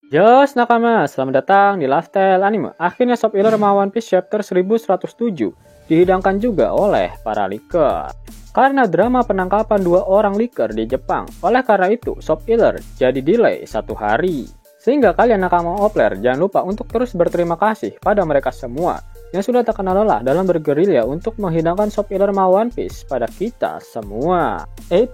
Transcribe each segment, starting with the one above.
Jos nakama, selamat datang di Lifestyle Anime. Akhirnya Shop Iller sama One Piece chapter 1107 dihidangkan juga oleh para leaker. Karena drama penangkapan dua orang leaker di Jepang, oleh karena itu Shop Iller jadi delay 1 hari. Sehingga kalian nakama Opler jangan lupa untuk terus berterima kasih pada mereka semua yang sudah tak kenal lelah dalam bergerilya untuk menghidangkan Shop Iller sama One Piece pada kita semua.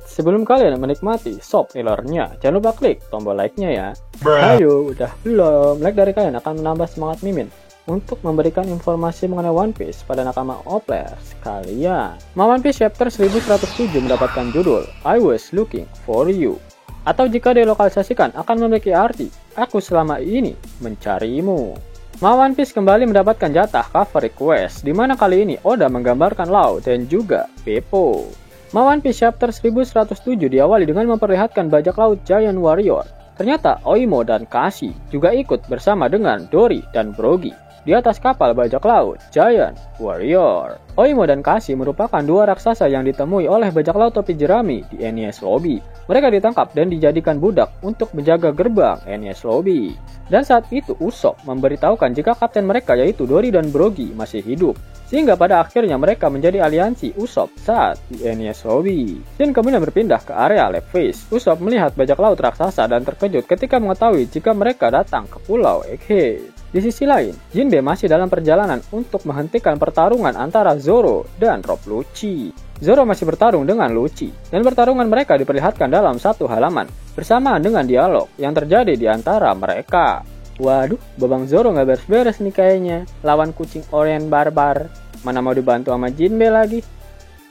Sebelum kalian menikmati Shop Illernya, jangan lupa klik tombol like-nya ya. Ayo, udah belum? Like dari kalian akan menambah semangat Mimin untuk memberikan informasi mengenai One Piece pada nakama Opler sekalian. One Piece chapter 1107 mendapatkan judul I Was Looking For You, atau jika dilokalisasikan akan memiliki arti aku selama ini mencarimu. One Piece kembali mendapatkan jatah cover request, di mana kali ini Oda menggambarkan Law dan juga Beppo. One Piece chapter 1107 diawali dengan memperlihatkan bajak laut Giant Warrior. Ternyata Oimo dan Kashi juga ikut bersama dengan Dory dan Brogy di atas kapal bajak laut Giant Warrior. Oimo dan Kashi merupakan dua raksasa yang ditemui oleh bajak laut topi jerami di Enies Lobby. Mereka ditangkap dan dijadikan budak untuk menjaga gerbang Enies Lobby. Dan saat itu Usopp memberitahukan jika kapten mereka yaitu Dory dan Brogy masih hidup. Sehingga pada akhirnya mereka menjadi aliansi Usopp saat di Enies Lobby. Dan kemudian berpindah ke area Lab Face. Usopp melihat bajak laut raksasa dan terkejut ketika mengetahui jika mereka datang ke Pulau Egghead. Di sisi lain, Jinbe masih dalam perjalanan untuk menghentikan pertarungan antara Zoro dan Rob Lucci. Zoro masih bertarung dengan Lucci, dan pertarungan mereka diperlihatkan dalam satu halaman, bersamaan dengan dialog yang terjadi di antara mereka. Waduh, babang Zoro nggak beres-beres nih kayaknya, lawan kucing Orient Barbar. Mana mau dibantu sama Jinbe lagi?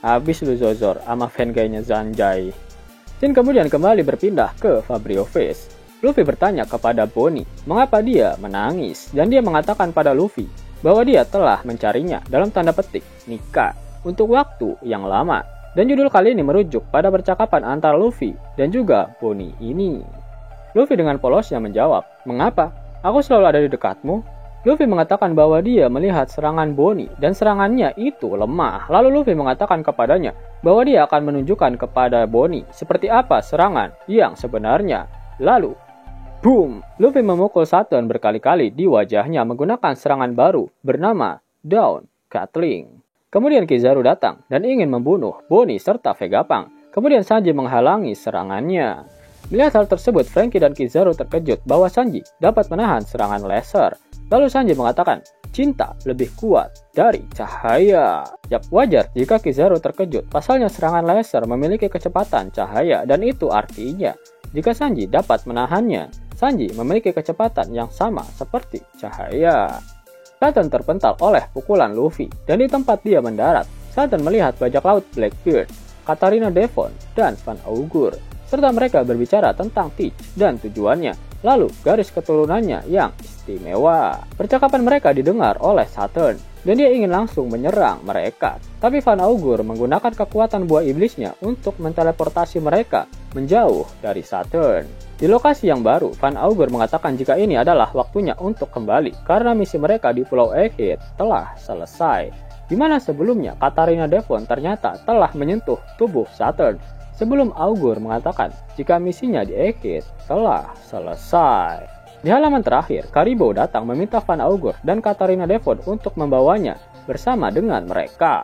Habis lu Zozor sama fan gayanya Zanjai. Jin kemudian kembali berpindah ke Fabrio Face. Luffy bertanya kepada Bonnie mengapa dia menangis, dan dia mengatakan pada Luffy bahwa dia telah mencarinya dalam tanda petik nikah untuk waktu yang lama. Dan judul kali ini merujuk pada percakapan antara Luffy dan juga Bonnie ini. Luffy dengan polosnya menjawab, "Mengapa? Aku selalu ada di dekatmu." Luffy mengatakan bahwa dia melihat serangan Bonnie dan serangannya itu lemah. Lalu Luffy mengatakan kepadanya bahwa dia akan menunjukkan kepada Bonnie seperti apa serangan yang sebenarnya. Lalu boom! Luffy memukul Saturn berkali-kali di wajahnya menggunakan serangan baru bernama Down Gatling. Kemudian Kizaru datang dan ingin membunuh Bonnie serta Vegapunk. Kemudian Sanji menghalangi serangannya. Melihat hal tersebut, Franky dan Kizaru terkejut bahwa Sanji dapat menahan serangan laser. Lalu Sanji mengatakan, cinta lebih kuat dari cahaya. Yap, wajar jika Kizaru terkejut. Pasalnya serangan laser memiliki kecepatan cahaya dan itu artinya jika Sanji dapat menahannya, Sanji memiliki kecepatan yang sama seperti cahaya. Saturn terpental oleh pukulan Luffy, dan di tempat dia mendarat, Saturn melihat bajak laut Blackbeard, Katarina Devon, dan Van Augur, serta mereka berbicara tentang Teach dan tujuannya, lalu garis keturunannya yang istimewa. Percakapan mereka didengar oleh Saturn, dan dia ingin langsung menyerang mereka. Tapi Van Augur menggunakan kekuatan buah iblisnya untuk menteleportasi mereka menjauh dari Saturn. Di lokasi yang baru, Van Augur mengatakan jika ini adalah waktunya untuk kembali karena misi mereka di Pulau Egghead telah selesai. Di mana sebelumnya Katarina Devon ternyata telah menyentuh tubuh Saturn sebelum Augur mengatakan jika misinya di Egghead telah selesai. Di halaman terakhir, Karibo datang meminta Van Augur dan Katarina Devon untuk membawanya bersama dengan mereka.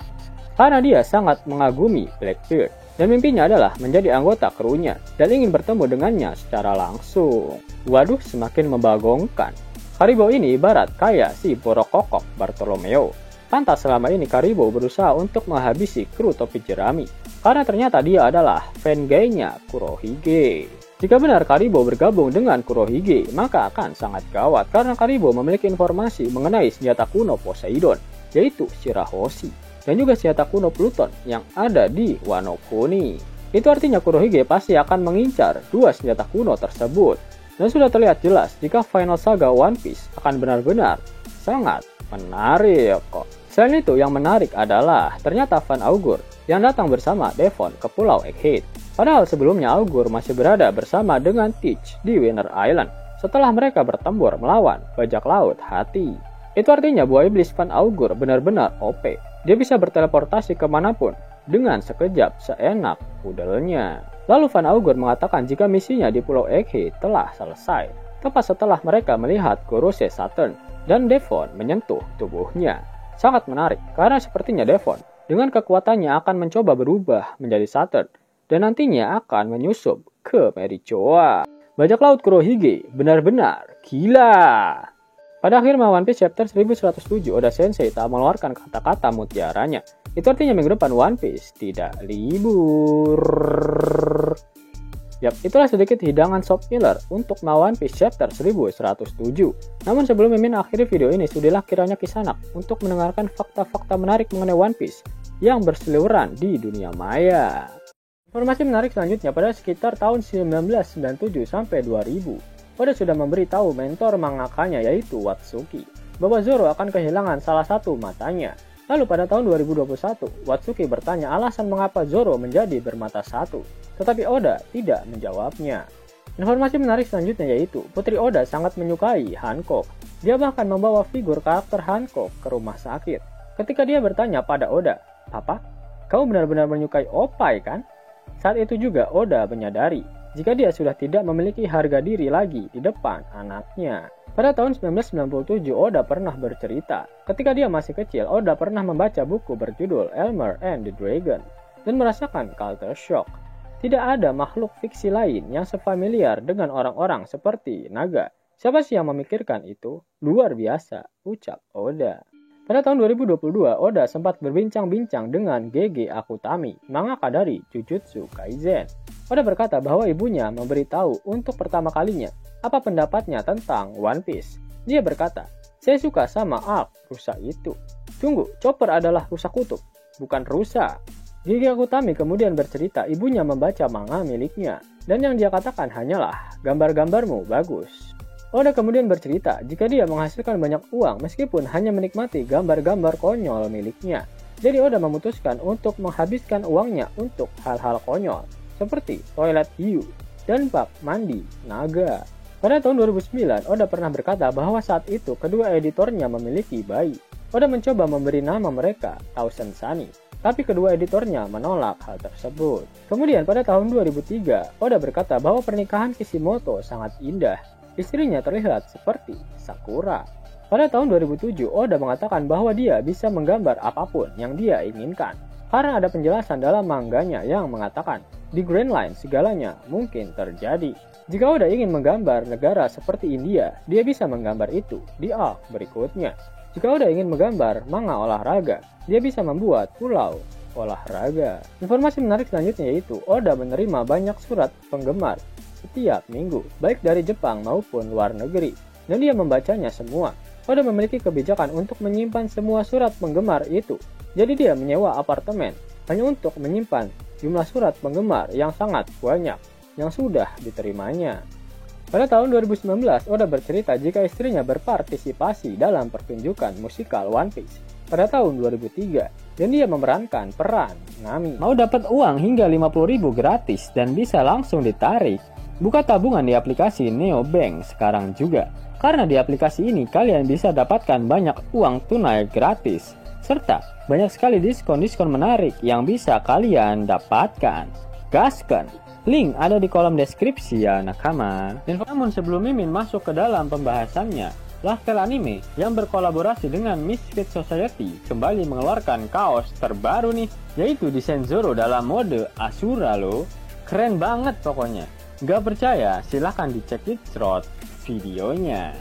Karena dia sangat mengagumi Blackbeard dan mimpinya adalah menjadi anggota krunya dan ingin bertemu dengannya secara langsung. Waduh, semakin membagongkan. Karibo ini ibarat kayak si Borokokok Bartolomeo. Pantas selama ini Karibo berusaha untuk menghabisi kru topi jerami karena ternyata dia adalah fan gay-nya Kurohige. Jika benar Karibo bergabung dengan Kurohige, maka akan sangat gawat karena Karibo memiliki informasi mengenai senjata kuno Poseidon, yaitu Shirahoshi, dan juga senjata kuno Pluton yang ada di Wano Kuni. Itu artinya Kurohige pasti akan mengincar dua senjata kuno tersebut. Dan sudah terlihat jelas jika final saga One Piece akan benar-benar sangat menarik kok. Selain itu, yang menarik adalah ternyata Van Augur yang datang bersama Devon ke Pulau Egghead. Padahal sebelumnya Augur masih berada bersama dengan Teach di Winter Island setelah mereka bertempur melawan bajak laut Hati. Itu artinya buah iblis Van Augur benar-benar OP. Dia bisa berteleportasi kemanapun dengan sekejap seenak pudelnya. Lalu Van Augur mengatakan jika misinya di Pulau Egghead telah selesai. tepat setelah mereka melihat Kurose Saturn dan Devon menyentuh tubuhnya. Sangat menarik, karena sepertinya Devon dengan kekuatannya akan mencoba berubah menjadi Saturn dan nantinya akan menyusup ke Merichoa. Bajak laut Kurohige benar-benar gila. Pada akhir One Piece chapter 1107, Oda Sensei tak mengeluarkan kata-kata mutiaranya. Itu artinya minggu depan One Piece tidak libur. Yap, itulah sedikit hidangan Shop Miller untuk One Piece chapter 1107. Namun sebelum Mimin akhiri video ini, sudilah kiranya Kisanak untuk mendengarkan fakta-fakta menarik mengenai One Piece yang berseliweran di dunia maya. Informasi menarik selanjutnya, pada sekitar tahun 1997 sampai 2000, Oda sudah memberitahu mentor mangakanya yaitu Watsuki bahwa Zoro akan kehilangan salah satu matanya. Lalu pada tahun 2021, Watsuki bertanya alasan mengapa Zoro menjadi bermata satu, tetapi Oda tidak menjawabnya. Informasi menarik selanjutnya yaitu Putri Oda sangat menyukai Hancock. Dia bahkan membawa figur karakter Hancock ke rumah sakit. Ketika dia bertanya pada Oda, "Papa, kau benar-benar menyukai Opai kan?" Saat itu juga Oda menyadari jika dia sudah tidak memiliki harga diri lagi di depan anaknya. Pada tahun 1997, Oda pernah bercerita, ketika dia masih kecil, Oda pernah membaca buku berjudul Elmer and the Dragon dan merasakan culture shock. Tidak ada makhluk fiksi lain yang sefamiliar dengan orang-orang seperti naga. Siapa sih yang memikirkan itu? Luar biasa, ucap Oda. Pada tahun 2022, Oda sempat berbincang-bincang dengan Gege Akutami, mangaka dari Jujutsu Kaisen. Oda berkata bahwa ibunya memberitahu untuk pertama kalinya apa pendapatnya tentang One Piece. Dia berkata, "Saya suka sama arc rusa itu." Tunggu, Chopper adalah rusa kutub, bukan rusa. Gege Akutami kemudian bercerita ibunya membaca manga miliknya, dan yang dia katakan hanyalah, "Gambar-gambarmu bagus." Oda kemudian bercerita jika dia menghasilkan banyak uang meskipun hanya menikmati gambar-gambar konyol miliknya. Jadi Oda memutuskan untuk menghabiskan uangnya untuk hal-hal konyol, seperti toilet hiu dan bak mandi naga. Pada tahun 2009, Oda pernah berkata bahwa saat itu kedua editornya memiliki bayi. Oda mencoba memberi nama mereka Thousand Sunny, tapi kedua editornya menolak hal tersebut. Kemudian pada tahun 2003, Oda berkata bahwa pernikahan Kishimoto sangat indah. Istrinya terlihat seperti Sakura. Pada tahun 2007, Oda mengatakan bahwa dia bisa menggambar apapun yang dia inginkan. Karena ada penjelasan dalam mangganya yang mengatakan, di Grand Line segalanya mungkin terjadi. Jika Oda ingin menggambar negara seperti India, dia bisa menggambar itu di arc berikutnya. Jika Oda ingin menggambar manga olahraga, dia bisa membuat pulau olahraga. Informasi menarik selanjutnya yaitu Oda menerima banyak surat penggemar setiap minggu, baik dari Jepang maupun luar negeri, dan dia membacanya semua. Oda memiliki kebijakan untuk menyimpan semua surat penggemar itu, jadi dia menyewa apartemen hanya untuk menyimpan jumlah surat penggemar yang sangat banyak yang sudah diterimanya. Pada tahun 2019, Oda bercerita jika istrinya berpartisipasi dalam pertunjukan musikal One Piece pada tahun 2003, dan dia memerankan peran Nami. Mau dapat uang hingga 50.000 gratis dan bisa langsung ditarik? Buka tabungan di aplikasi Neobank sekarang juga, karena di aplikasi ini kalian bisa dapatkan banyak uang tunai gratis, serta banyak sekali diskon-diskon menarik yang bisa kalian dapatkan. Gaskan! Link ada di kolom deskripsi ya nakama. Namun sebelum Mimin masuk ke dalam pembahasannya, Lifestyle Anime yang berkolaborasi dengan Misfit Society kembali mengeluarkan kaos terbaru nih, yaitu desain Zoro dalam mode Asura loh. Keren banget pokoknya. Gak percaya? Silahkan dicek di short videonya.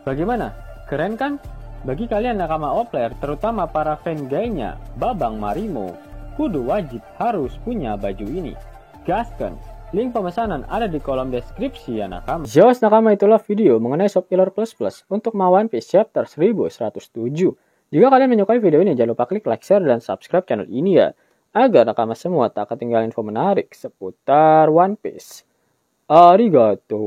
Bagaimana? Keren kan? Bagi kalian nakama Opler, terutama para fan gaynya Babang Marimo, kudu wajib harus punya baju ini. Gaskan! Link pemesanan ada di kolom deskripsi ya nakama. Jos nakama, itulah video mengenai Shop Killer Plus Plus untuk One Piece chapter 1107. Jika kalian menyukai video ini, jangan lupa klik like, share, dan subscribe channel ini ya. agar nakama semua tak ketinggalan info menarik seputar One Piece. Arigato.